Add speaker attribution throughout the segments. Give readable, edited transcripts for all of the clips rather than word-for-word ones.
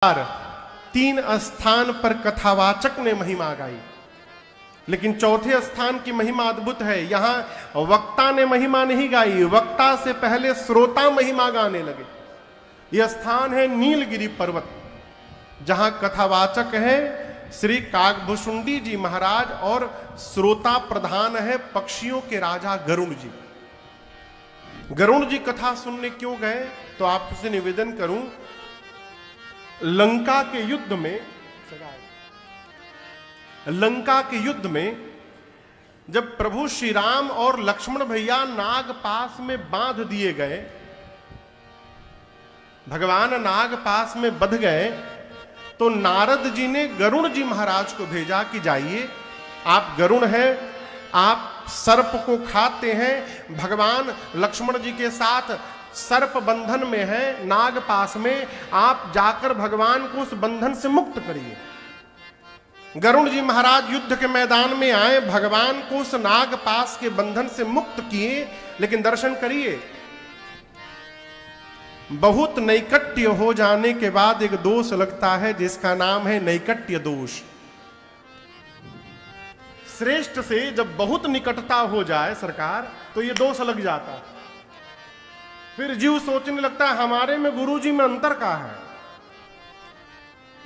Speaker 1: तीन स्थान पर कथावाचक ने महिमा गाई, लेकिन चौथे स्थान की महिमा अद्भुत है। यहां वक्ता ने महिमा नहीं गाई, वक्ता से पहले श्रोता महिमा गाने लगे। यह स्थान है नीलगिरी पर्वत, जहां कथावाचक है श्री काकभुशुंडी जी महाराज और श्रोता प्रधान है पक्षियों के राजा गरुण जी। गरुण जी कथा सुनने क्यों गए? तो आपसे निवेदन करूं, लंका के युद्ध में जब प्रभु श्री राम और लक्ष्मण भैया नाग पास में बांध दिए गए, भगवान नाग पास में बंध गए, तो नारद जी ने गरुण जी महाराज को भेजा कि जाइए, आप गरुण हैं, आप सर्प को खाते हैं, भगवान लक्ष्मण जी के साथ सर्प बंधन में है नाग पास में, आप जाकर भगवान को उस बंधन से मुक्त करिए। गरुण जी महाराज युद्ध के मैदान में आए, भगवान को उस नाग पास के बंधन से मुक्त किए। लेकिन दर्शन करिए, बहुत नैकट्य हो जाने के बाद एक दोष लगता है जिसका नाम है नैकट्य दोष। श्रेष्ठ से जब बहुत निकटता हो जाए सरकार, तो ये दोष लग जाता है। फिर जीव सोचने लगता है हमारे में गुरुजी में अंतर का है,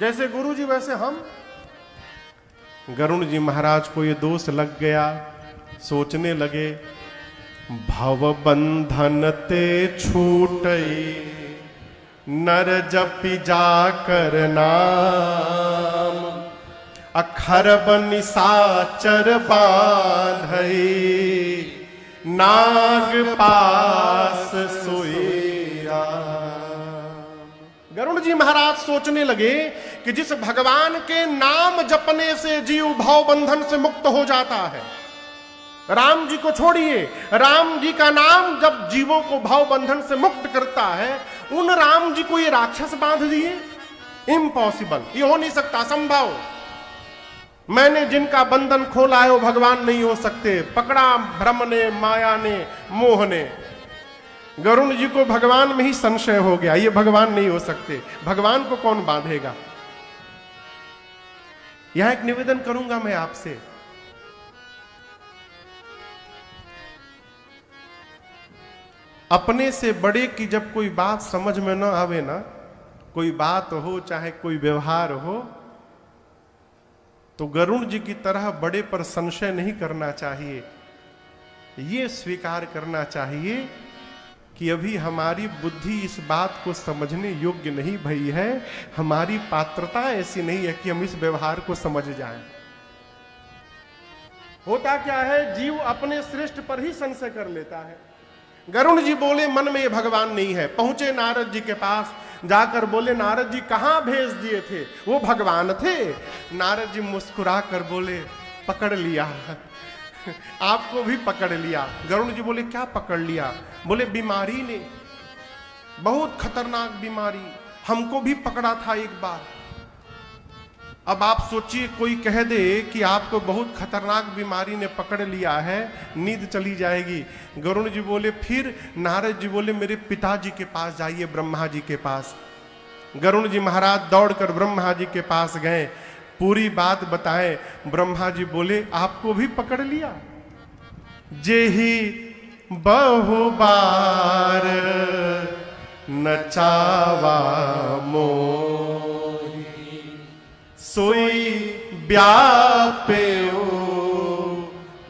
Speaker 1: जैसे गुरुजी वैसे हम। गरुण जी महाराज को ये दोष लग गया, सोचने लगे भव बंधन ते छूटई, नर जपि जाकर नाम, अखरब निशाचर बांधई, नाग पास सोई राम। गरुड़ जी महाराज सोचने लगे कि जिस भगवान के नाम जपने से जीव भाव बंधन से मुक्त हो जाता है, राम जी को छोड़िए, राम जी का नाम जब जीवों को भाव बंधन से मुक्त करता है, उन राम जी को ये राक्षस बांध दिए। इम्पॉसिबल, ये हो नहीं सकता, असंभव। मैंने जिनका बंधन खोला है वो भगवान नहीं हो सकते। पकड़ा भ्रम ने, माया ने, मोह ने। गरुण जी को भगवान में ही संशय हो गया, ये भगवान नहीं हो सकते, भगवान को कौन बांधेगा। यहां एक निवेदन करूंगा मैं आपसे, अपने से बड़े की जब कोई बात समझ में ना आवे ना, कोई बात हो चाहे कोई व्यवहार हो, तो गरुण जी की तरह बड़े पर संशय नहीं करना चाहिए। ये स्वीकार करना चाहिए कि अभी हमारी बुद्धि इस बात को समझने योग्य नहीं भई है, हमारी पात्रता ऐसी नहीं है कि हम इस व्यवहार को समझ जाएं। होता क्या है, जीव अपने श्रेष्ठ पर ही संशय कर लेता है। गरुण जी बोले मन में ये भगवान नहीं है। पहुंचे नारद जी के पास, जाकर बोले नारद जी कहां भेज दिए थे, वो भगवान थे। नारद जी मुस्कुरा कर बोले पकड़ लिया, आपको भी पकड़ लिया। गरुण जी बोले क्या पकड़ लिया? बोले बीमारी ने, बहुत खतरनाक बीमारी, हमको भी पकड़ा था एक बार। अब आप सोचिए, कोई कह दे कि आपको बहुत खतरनाक बीमारी ने पकड़ लिया है, नींद चली जाएगी। गरुण जी बोले फिर? नारद जी बोले मेरे पिताजी के पास जाइए, ब्रह्मा जी के पास। गरुण जी महाराज दौड़कर ब्रह्मा जी के पास गए, पूरी बात बताएं। ब्रह्मा जी बोले आपको भी पकड़ लिया? जेही बहु बार नचावा मोरी, सोई व्यापेओ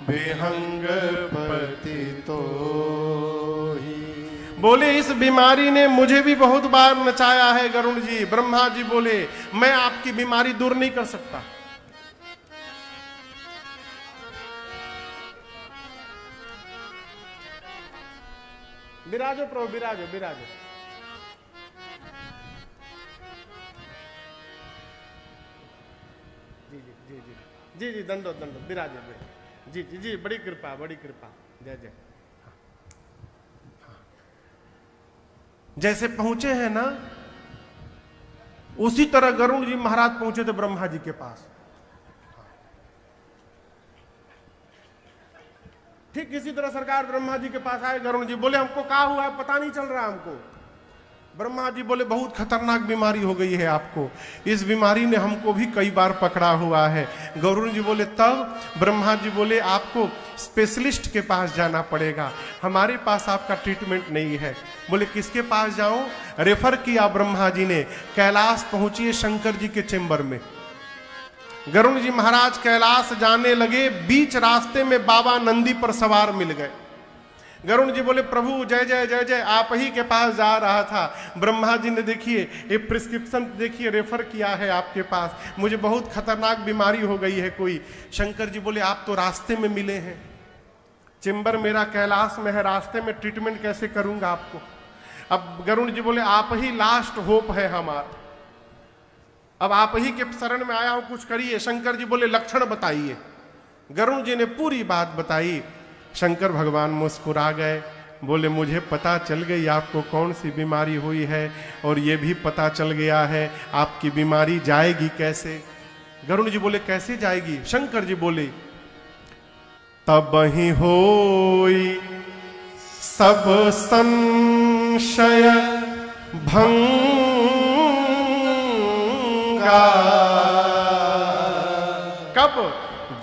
Speaker 1: विहंग पतितो ही। बोले इस बीमारी ने मुझे भी बहुत बार नचाया है गरुण जी। ब्रह्मा जी बोले मैं आपकी बीमारी दूर नहीं कर सकता। विराजो प्रभु, विराजो विराजो। जी जी दंडो दंडो, विराजे जी जी जी, बड़ी कृपा बड़ी कृपा, जय जय। जैसे पहुंचे हैं ना, उसी तरह गरुण जी महाराज पहुंचे थे ब्रह्मा जी के पास। ठीक इसी तरह सरकार ब्रह्मा जी के पास आए। गरुण जी बोले हमको क्या हुआ है, पता नहीं चल रहा हमको। ब्रह्मा जी बोले बहुत खतरनाक बीमारी हो गई है आपको, इस बीमारी ने हमको भी कई बार पकड़ा हुआ है। गरुड़ जी बोले तब? ब्रह्मा जी बोले आपको स्पेशलिस्ट के पास जाना पड़ेगा, हमारे पास आपका ट्रीटमेंट नहीं है। बोले किसके पास जाऊं? रेफर किया ब्रह्मा जी ने, कैलाश पहुंचिए शंकर जी के चेंबर में। गरुड़ जी महाराज कैलाश जाने लगे, बीच रास्ते में बाबा नंदी पर सवार मिल गए। गरुड़ जी बोले प्रभु जय जय जय जय, आप ही के पास जा रहा था। ब्रह्मा जी ने देखिए ये प्रिस्क्रिप्शन देखिए रेफर किया है आपके पास, मुझे बहुत खतरनाक बीमारी हो गई है कोई। शंकर जी बोले आप तो रास्ते में मिले हैं, चेंबर मेरा कैलाश में है, रास्ते में ट्रीटमेंट कैसे करूंगा आपको? अब गरुड़ जी बोले आप ही लास्ट होप है हमारा, अब आप ही के शरण में आया हूं, कुछ करिए। शंकर जी बोले लक्षण बताइए। गरुड़ जी ने पूरी बात बताई। शंकर भगवान मुस्कुरा गए, बोले मुझे पता चल गई आपको कौन सी बीमारी हुई है, और ये भी पता चल गया है आपकी बीमारी जाएगी कैसे। गरुड़ जी बोले कैसे जाएगी? शंकर जी बोले तब ही होई सब संशय भंगा। कब?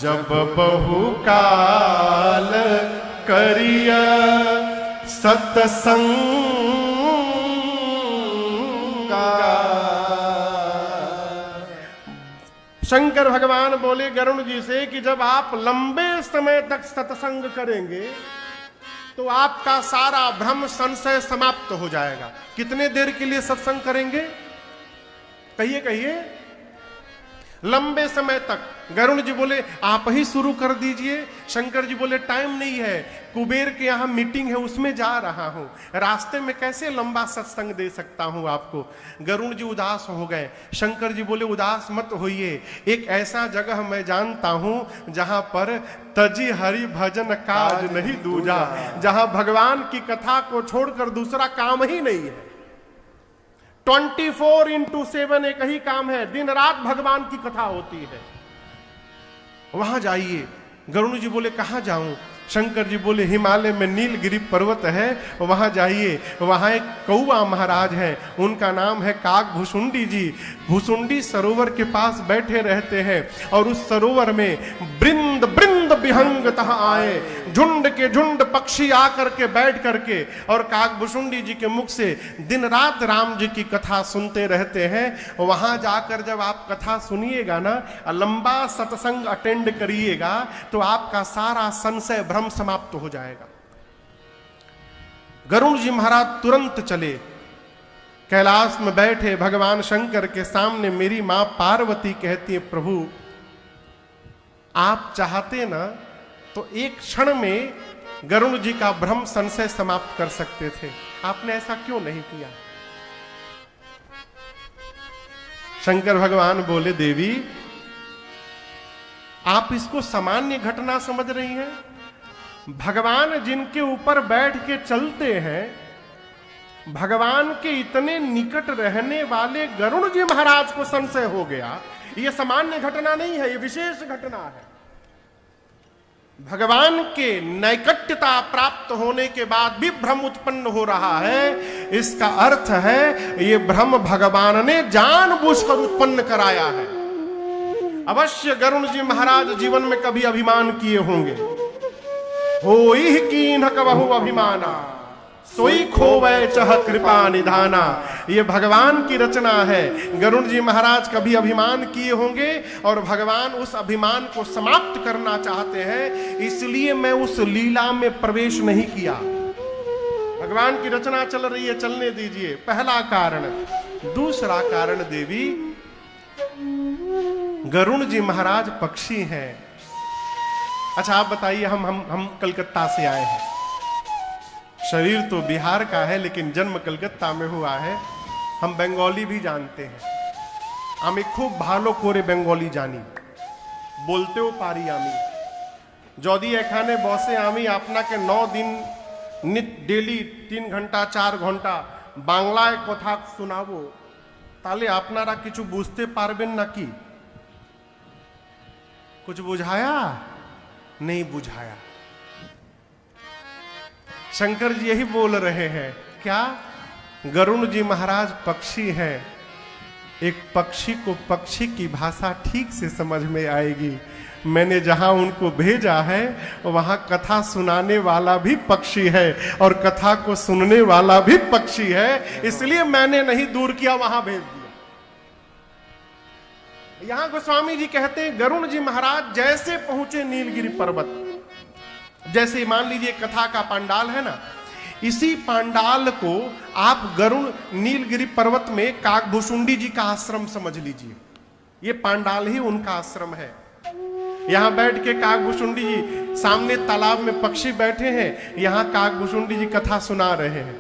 Speaker 1: जब बहुकाल करिया सत्संगा। शंकर भगवान बोले गरुड़ जी से कि जब आप लंबे समय तक सत्संग करेंगे तो आपका सारा भ्रम संशय समाप्त हो जाएगा। कितने देर के लिए सत्संग करेंगे? कहिए कहिए। लंबे समय तक। गरुड़ जी बोले आप ही शुरू कर दीजिए। शंकर जी बोले टाइम नहीं है, कुबेर के यहाँ मीटिंग है, उसमें जा रहा हूं, रास्ते में कैसे लंबा सत्संग दे सकता हूं आपको। गरुड़ जी उदास हो गए। शंकर जी बोले उदास मत होइए, एक ऐसा जगह मैं जानता हूं जहां पर तजी हरि भजन काज नहीं दूजा, जहां भगवान की कथा को छोड़कर दूसरा काम ही नहीं है। 24/7 एक ही काम है, दिन रात भगवान की कथा होती है, वहां जाइए। गरुड़ जी बोले कहां जाऊं? शंकर जी बोले हिमालय में नीलगिरी पर्वत है, वहां जाइए, वहां एक कौआ महाराज है, उनका नाम है काक भुसुंडी जी। भुसुंडी सरोवर के पास बैठे रहते हैं और उस सरोवर में बृंद बृंद विहंगतः आए, झुंड के झुंड पक्षी आकर के बैठ करके और काक भुसुंडी जी के मुख से दिन रात राम जी की कथा सुनते रहते हैं। वहां जाकर जब आप कथा सुनिएगा ना, लंबा सत्संग अटेंड करिएगा, तो आपका सारा संशय भ्रम समाप्त हो जाएगा। गरुड़ जी महाराज तुरंत चले, कैलाश में बैठे भगवान शंकर के सामने मेरी मां पार्वती कहती है प्रभु आप चाहते ना तो एक क्षण में गरुड़ जी का भ्रम संशय समाप्त कर सकते थे, आपने ऐसा क्यों नहीं किया? शंकर भगवान बोले देवी आप इसको सामान्य घटना समझ रही हैं, भगवान जिनके ऊपर बैठ के चलते हैं, भगवान के इतने निकट रहने वाले गरुड़ जी महाराज को संशय हो गया, यह सामान्य घटना नहीं है, यह विशेष घटना है। भगवान के नैकट्यता प्राप्त होने के बाद भी भ्रम उत्पन्न हो रहा है, इसका अर्थ है यह भ्रम भगवान ने जानबूझकर उत्पन्न कराया है। अवश्य गरुड़ जी महाराज जीवन में कभी अभिमान किए होंगे, होई कीन्ह कबहु अभिमाना सोई खोवै चह कृपा निधाना। ये भगवान की रचना है। गरुड़ जी महाराज कभी अभिमान किए होंगे और भगवान उस अभिमान को समाप्त करना चाहते हैं, इसलिए मैं उस लीला में प्रवेश नहीं किया। भगवान की रचना चल रही है, चलने दीजिए, पहला कारण। दूसरा कारण देवी, गरुड़ जी महाराज पक्षी हैं। अच्छा आप बताइए, हम कलकत्ता से आए हैं, शरीर तो बिहार का है लेकिन जन्म कलकत्ता में हुआ है। हम बंगाली भी जानते हैं, हमें खूब भालो कोरे बंगाली जानी, बोलते हो पारी आमी जदि एखाने बसे आमी आपनाके 9 दिन नित डेली 3 घंटा 4 घंटा बांग्लाয় কথা শোনাবো, তাহলে আপনারা কিছু বুঝতে পারবেন নাকি? कुछ बुझाया? नहीं बुझाया। शंकर जी यही बोल रहे हैं, क्या गरुण जी महाराज पक्षी हैं। एक पक्षी को पक्षी की भाषा ठीक से समझ में आएगी। मैंने जहां उनको भेजा है वहां कथा सुनाने वाला भी पक्षी है और कथा को सुनने वाला भी पक्षी है, इसलिए मैंने नहीं दूर किया, वहां भेज दिया। यहां गोस्वामी जी कहते हैं गरुण जी महाराज जैसे पहुंचे नीलगिरी पर्वत, जैसे मान लीजिए कथा का पंडाल है ना, इसी पंडाल को आप गरुण नीलगिरी पर्वत में काकभूषुंडी जी का आश्रम समझ लीजिए। ये पंडाल ही उनका आश्रम है। यहां बैठ के काकभूषुंडी जी, सामने तालाब में पक्षी बैठे हैं, यहां काकभूषुंडी जी कथा सुना रहे हैं।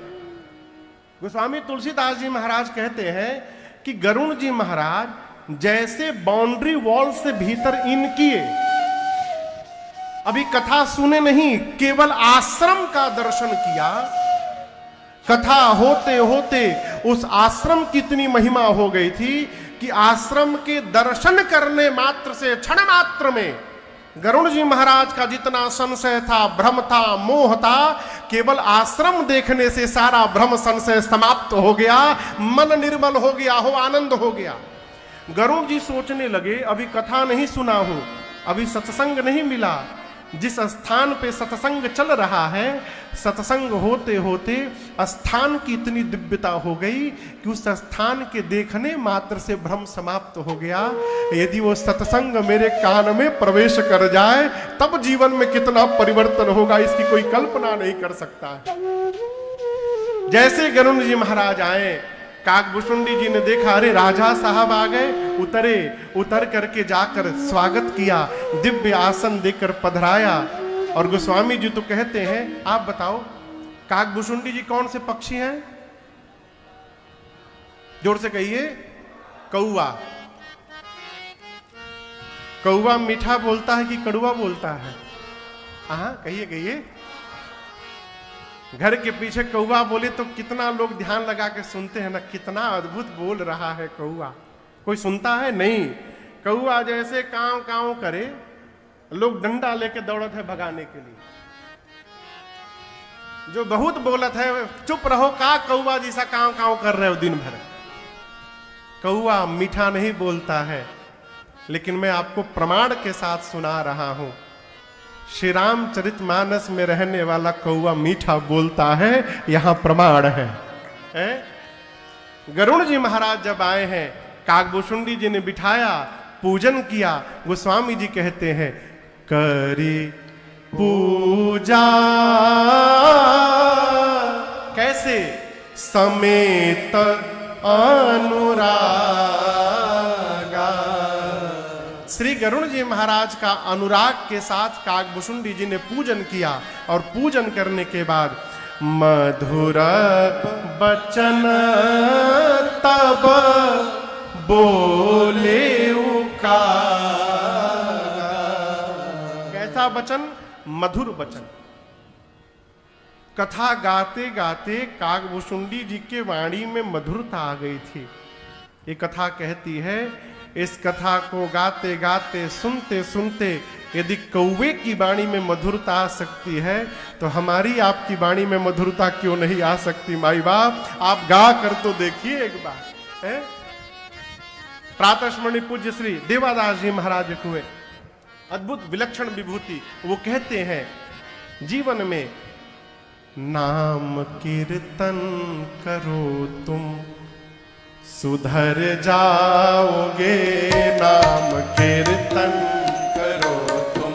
Speaker 1: गोस्वामी तुलसीदास जी महाराज कहते हैं कि गरुण जी महाराज जैसे बाउंड्री वॉल से भीतर इन किए, अभी कथा सुने नहीं, केवल आश्रम का दर्शन किया। कथा होते होते उस आश्रम की इतनी महिमा हो गई थी कि आश्रम के दर्शन करने मात्र से, क्षण मात्र में गरुण जी महाराज का जितना संशय था, भ्रम था, मोह था, केवल आश्रम देखने से सारा भ्रम संशय समाप्त हो गया, मन निर्मल हो गया हो, आनंद हो गया। गरुण जी सोचने लगे अभी कथा नहीं सुना हूं, अभी सत्संग नहीं मिला। जिस स्थान पे सत्संग चल रहा है, सत्संग होते होते स्थान की इतनी दिव्यता हो गई कि उस स्थान के देखने मात्र से भ्रम समाप्त हो गया। यदि वो सत्संग मेरे कान में प्रवेश कर जाए तब जीवन में कितना परिवर्तन होगा, इसकी कोई कल्पना नहीं कर सकता है। जैसे गरुण जी महाराज आए, काकभूषुंडी जी ने देखा, अरे राजा साहब आ गए, उतरे, उतर करके जाकर स्वागत किया, दिव्य आसन देकर पधराया। और गोस्वामी जी तो कहते हैं, आप बताओ काकभूषुंडी जी कौन से पक्षी हैं? जोर से कहिए। कौवा। कौवा मीठा बोलता है कि कड़वा बोलता है? हाँ कहिए कहिए। घर के पीछे कौवा बोले तो कितना लोग ध्यान लगा के सुनते हैं ना, कितना अद्भुत बोल रहा है कौवा। कोई सुनता है? नहीं। कौवा जैसे कांव कांव करे, लोग डंडा लेके दौड़त है भगाने के लिए। जो बहुत बोलत है, चुप रहो, का कौवा जैसा कांव कांव कर रहे हो दिन भर। कौवा मीठा नहीं बोलता है, लेकिन मैं आपको प्रमाण के साथ सुना रहा हूं। श्री रामचरितमानस में रहने वाला कौवा मीठा बोलता है, यहां प्रमाण है। गरुण जी महाराज जब आए हैं, काकभूषुंडी जी ने बिठाया, पूजन किया। गोस्वामी जी कहते हैं, करी पूजा कैसे? समेत अनुरागा। श्री गरुण जी महाराज का अनुराग के साथ काकभूषुंडी जी ने पूजन किया, और पूजन करने के बाद मधुर बचन तब बोले उका। कैसा बचन? मधुर बचन। कथा गाते गाते काकभूषुंडी जी के वाणी में मधुरता आ गई थी। ये कथा कहती है, इस कथा को गाते गाते, सुनते सुनते यदि कौवे की वाणी में मधुरता आ सकती है तो हमारी आपकी वाणी में मधुरता क्यों नहीं आ सकती? माई बाप, आप गा कर तो देखिए एक बार। प्रातस्मरणि पूज्य श्री देवादास जी महाराज हुए, अद्भुत विलक्षण विभूति। वो कहते हैं, जीवन में नाम कीर्तन करो तुम सुधर जाओगे। नाम कीर्तन करो तुम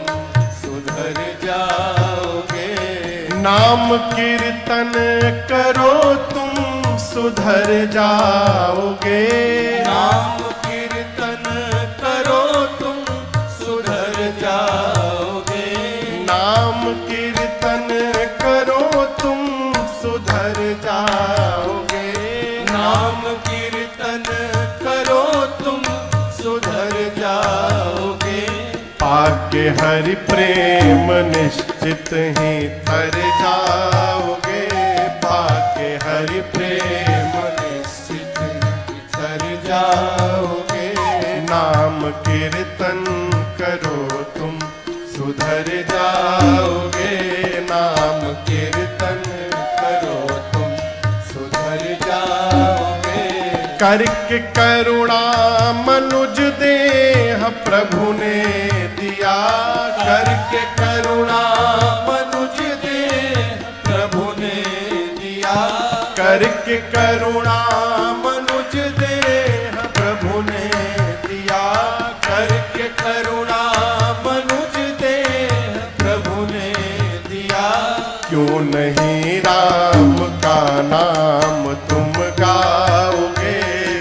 Speaker 1: सुधर जाओगे। नाम कीर्तन करो तुम सुधर जाओगे। नाम कीर्तन करो तुम सुधर जाओगे। नाम कीर्तन करो तुम सुधर जाओगे। नाम कीर्तन करो तुम सुधर जाओगे। पाके हरि प्रेम निश्चित ही तर जाओगे। पाके हरि प्रेम निश्चित ही तर जाओगे। नाम कीर्तन करो तुम सुधर जाओगे। नाम कीर्तन करो तुम सुधर जाओगे। करके करुणा मनुज देह प्रभु ने दिया,
Speaker 2: करके करुणा मनुज देह प्रभु ने दिया,
Speaker 1: करके करुणा मनुज देह प्रभु ने दिया,
Speaker 2: करके करुणा मनुज देह प्रभु ने दिया।
Speaker 1: क्यों नहीं राम का नाम तुम गाओगे,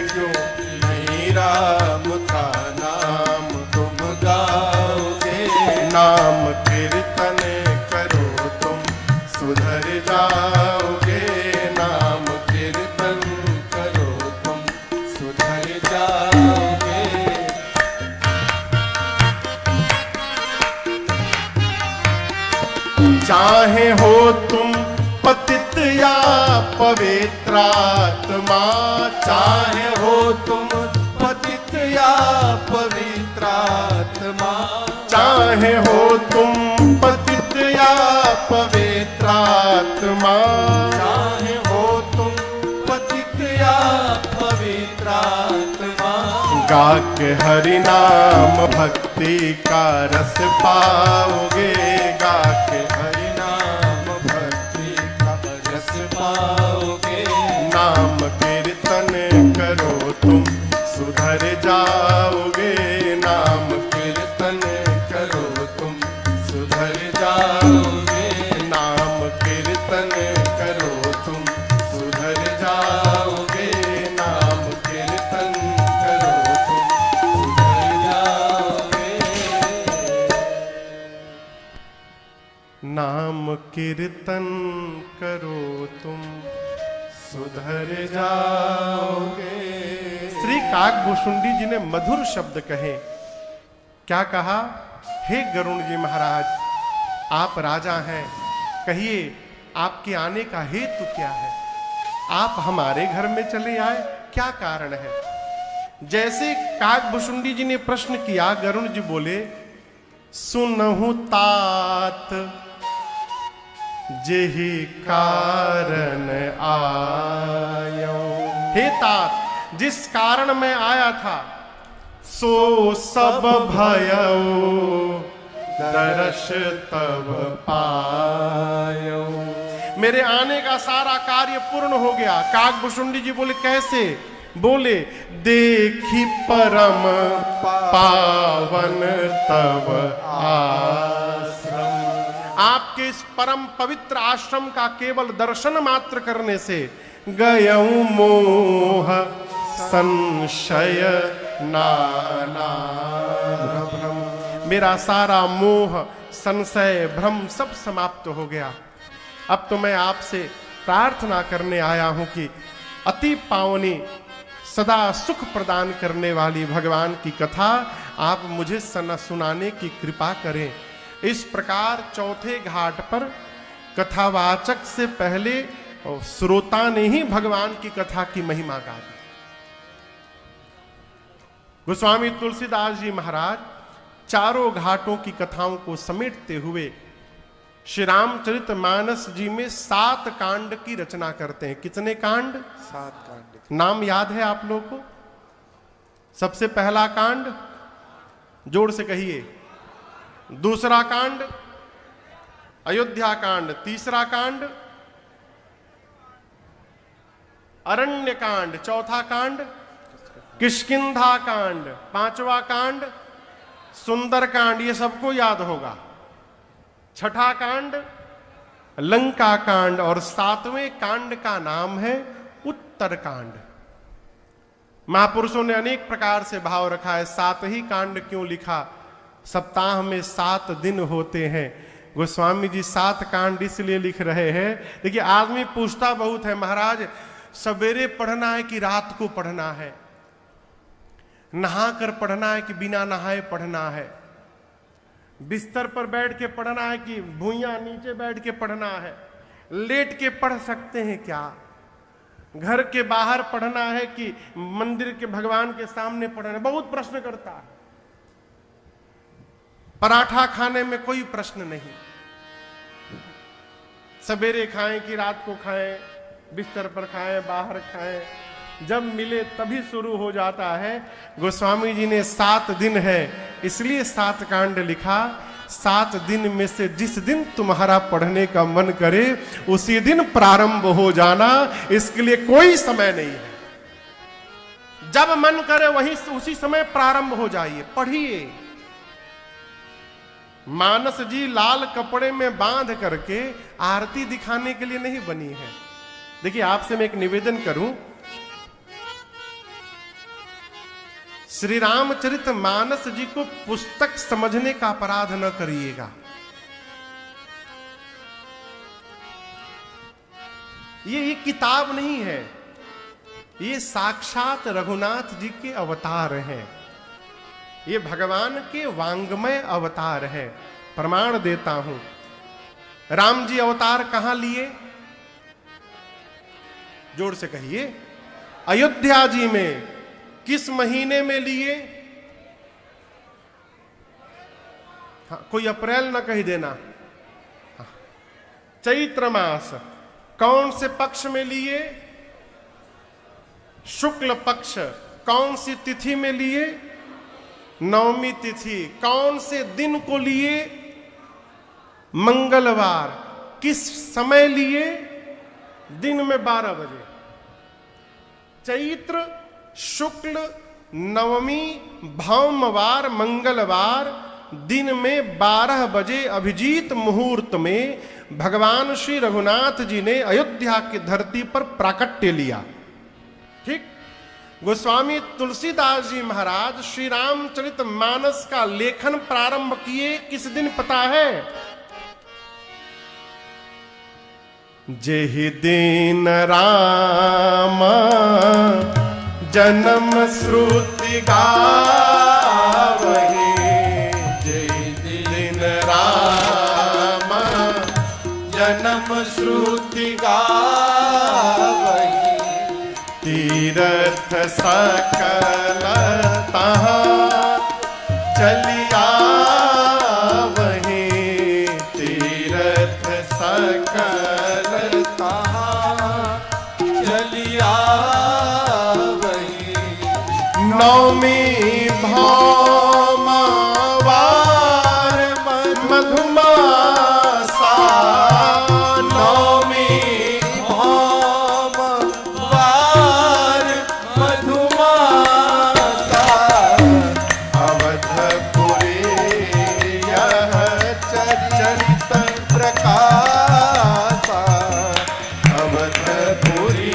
Speaker 2: क्यों नहीं राम का नाम तुम गाओगे,
Speaker 1: नाम कीर्तन करो तुम सुधर जाओगे,
Speaker 2: नाम कीर्तन करो तुम सुधर जाओगे।
Speaker 1: चाहे हो तुम पतित या पवित्रात्मा,
Speaker 2: चाहे हो तुम पतित या पवित्रात्मा,
Speaker 1: चाहे हो तुम पतित या पवित्रात्मा,
Speaker 2: चाहे हो तुम पतित या पवित्रात्मा,
Speaker 1: गा के हरि नाम भक्ति का रस पाओगे, गा के
Speaker 2: हरि नाम भक्ति का रस पाओगे,
Speaker 1: नाम कीर्तन करो तुम सुधर जाओगे, नाम
Speaker 2: कीर्तन करो तुम सुधर जाओगे,
Speaker 1: नाम कीर्तन करो तुम सुधर जाओगे, नाम कीर्तन करो तुम
Speaker 2: सुधर जाओगे।
Speaker 1: नाम कीर्तन करो तुम सुधर जाओगे। श्री काकभूषुंडी जी ने मधुर शब्द कहे। क्या कहा? हे गरुण जी महाराज, आप राजा हैं, कहिए आपके आने का हेतु क्या है? आप हमारे घर में चले आए, क्या कारण है? जैसे काकभूषुंडी जी ने प्रश्न किया, गरुण जी बोले, सुनहु तात जेहि कारण आयो। हे तात, जिस कारण मैं आया था सो सब भयो, दर्श तब पायो। मेरे आने का सारा कार्य पूर्ण हो गया। काकभूषुंडी जी बोले, कैसे? बोले, देखी परम पावन तब आश्रम। आपके इस परम पवित्र आश्रम का केवल दर्शन मात्र करने से गयऊ मोह संशय नाना भ्रम। मेरा सारा मोह संशय भ्रम सब समाप्त हो गया। अब तो मैं आपसे प्रार्थना करने आया हूं कि अति पावनी सदा सुख प्रदान करने वाली भगवान की कथा आप मुझे सुनाने की कृपा करें। इस प्रकार चौथे घाट पर कथावाचक से पहले श्रोता ने ही भगवान की कथा की महिमा गा दी। गोस्वामी तुलसीदास जी महाराज चारों घाटों की कथाओं को समेटते हुए श्री रामचरितमानस जी में 7 कांड की रचना करते हैं। कितने कांड?
Speaker 2: 7 कांड।
Speaker 1: नाम याद है आप लोग को? सबसे पहला कांड जोर से कहिए। दूसरा कांड अयोध्या कांड। तीसरा कांड अरण्य कांड। चौथा कांड किष्किंधा कांड। पांचवा कांड सुंदर कांड। ये सबको याद होगा। छठा कांड लंका कांड और 7वें कांड का नाम है उत्तर कांड। महापुरुषों ने अनेक प्रकार से भाव रखा है। 7 ही कांड क्यों लिखा? सप्ताह में 7 दिन होते हैं। गोस्वामी जी 7 कांड इसलिए लिख रहे हैं। देखिए, आदमी पूछता बहुत है, महाराज सवेरे पढ़ना है कि रात को पढ़ना है? नहा कर पढ़ना है कि बिना नहाए पढ़ना है? बिस्तर पर बैठ के पढ़ना है कि भुइयां नीचे बैठ के पढ़ना है? लेट के पढ़ सकते हैं क्या? घर के बाहर पढ़ना है कि मंदिर के भगवान के सामने पढ़ना है? बहुत प्रश्न करता है। पराठा खाने में कोई प्रश्न नहीं। सवेरे खाएं कि रात को खाएं, बिस्तर पर खाएं, बाहर खाएं, जब मिले तभी शुरू हो जाता है। गोस्वामी जी ने 7 दिन है इसलिए 7 कांड लिखा। 7 दिन में से जिस दिन तुम्हारा पढ़ने का मन करे उसी दिन प्रारंभ हो जाना, इसके लिए कोई समय नहीं है। जब मन करे वहीं उसी समय प्रारंभ हो जाइए, पढ़िए। मानस जी लाल कपड़े में बांध करके आरती दिखाने के लिए नहीं बनी है। देखिए, आपसे मैं एक निवेदन करूं, श्री रामचरित मानस जी को पुस्तक समझने का अपराध न करिएगा। ये किताब नहीं है, ये साक्षात रघुनाथ जी के अवतार हैं। ये भगवान के वांग्मय अवतार है। प्रमाण देता हूं, राम जी अवतार कहां लिए? जोर से कहिए, अयोध्या जी में। किस महीने में लिए? हाँ, कोई अप्रैल ना कही देना। हाँ, चैत्र मास। कौन से पक्ष में लिए? शुक्ल पक्ष। कौन सी तिथि में लिए? नवमी तिथि। कौन से दिन को लिए? मंगलवार। किस समय लिए? दिन में 12 बजे। चैत्र शुक्ल नवमी भौमवार मंगलवार दिन में 12 बजे अभिजीत मुहूर्त में भगवान श्री रघुनाथ जी ने अयोध्या की धरती पर प्राकट्य लिया। ठीक। गोस्वामी तुलसीदास जी महाराज श्री रामचरित मानस का लेखन प्रारंभ किए किस दिन पता है? जेहि दिन राम जन्म श्रुति गावहि,
Speaker 2: जेहि दिन राम जन्म श्रुति गावहि,
Speaker 1: तीर्थ सकल तहाँ चलिया वही,
Speaker 2: तीर्थ सकल तहाँ चलिया वही,
Speaker 1: नवमी भौमवार मधुमासा,
Speaker 2: नवमी भौमवार मधुमासा,
Speaker 1: अवधपुरी
Speaker 2: यह चरित प्रकाशा, अवधपुरी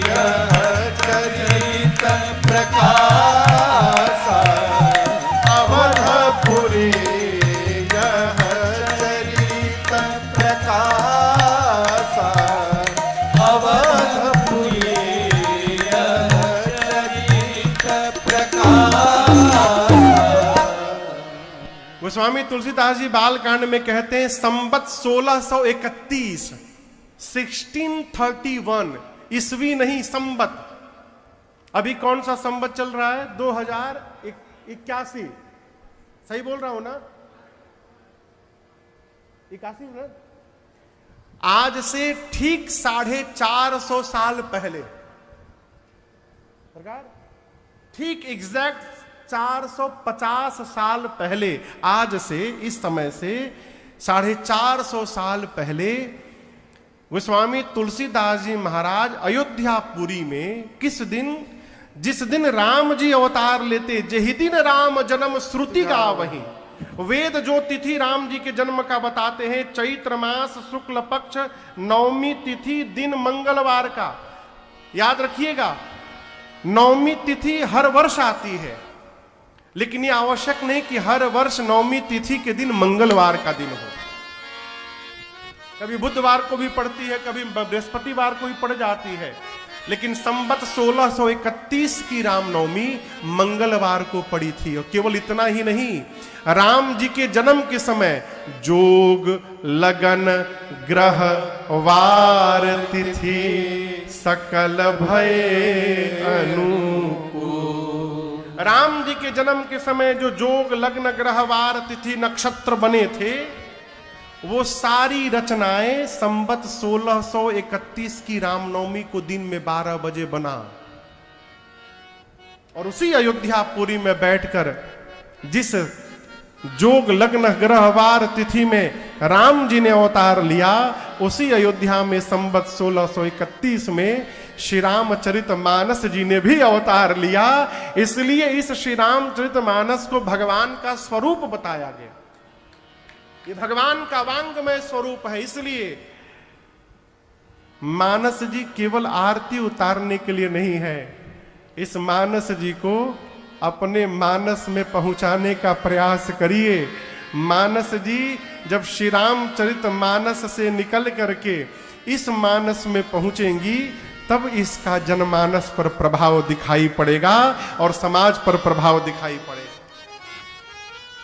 Speaker 2: यह चरित प्रकाशा,
Speaker 1: अवधपुरी
Speaker 2: यह चरित प्रकाशा, अवधपुरी यह चरित प्रकाशा।
Speaker 1: गोस्वामी तुलसीदास जी बालकांड में कहते हैं संवत 1631 1631 ईस्वी नहीं संवत। अभी कौन सा संवत चल रहा है? 2081। सही बोल रहा हूं ना? 81 ना? आज से ठीक 450 साल पहले, सरकार ठीक एग्जैक्ट 450 साल पहले, आज से इस समय से 450 साल पहले गोस्वामी तुलसीदास जी महाराज अयोध्यापुरी में किस दिन, जिस दिन राम जी अवतार लेते, जही दिन राम जन्म श्रुति गावहि। वेद जो तिथि राम जी के जन्म का बताते हैं, चैत्र मास शुक्ल पक्ष नवमी तिथि दिन मंगलवार का। याद रखिएगा, नवमी तिथि हर वर्ष आती है, लेकिन यह आवश्यक नहीं कि हर वर्ष नवमी तिथि के दिन मंगलवार का दिन हो। कभी बुधवार को भी पड़ती है, कभी बृहस्पतिवार को भी पड़ जाती है, लेकिन संवत 1631 की रामनवमी मंगलवार को पड़ी थी। और केवल इतना ही नहीं, राम जी के जन्म के समय जोग लगन ग्रह वार तिथि सकल भय अनुकूल। राम जी के जन्म के समय जो जोग लग्न ग्रह वार तिथि नक्षत्र बने थे, वो सारी रचनाएं संवत 1631 की रामनवमी को दिन में 12 बजे बना। और उसी अयोध्यापुरी में बैठकर जिस जोग लग्न ग्रहवार तिथि में राम जी ने अवतार लिया, उसी अयोध्या में संवत 1631 में श्री रामचरित मानस जी ने भी अवतार लिया। इसलिए इस श्री रामचरित मानस को भगवान का स्वरूप बताया गया। ये भगवान का वांगमय स्वरूप है। इसलिए मानस जी केवल आरती उतारने के लिए नहीं है, इस मानस जी को अपने मानस में पहुंचाने का प्रयास करिए। मानस जी जब श्री रामचरित मानस से निकल करके इस मानस में पहुंचेंगी, तब इसका जनमानस पर प्रभाव दिखाई पड़ेगा और समाज पर प्रभाव दिखाई पड़ेगा।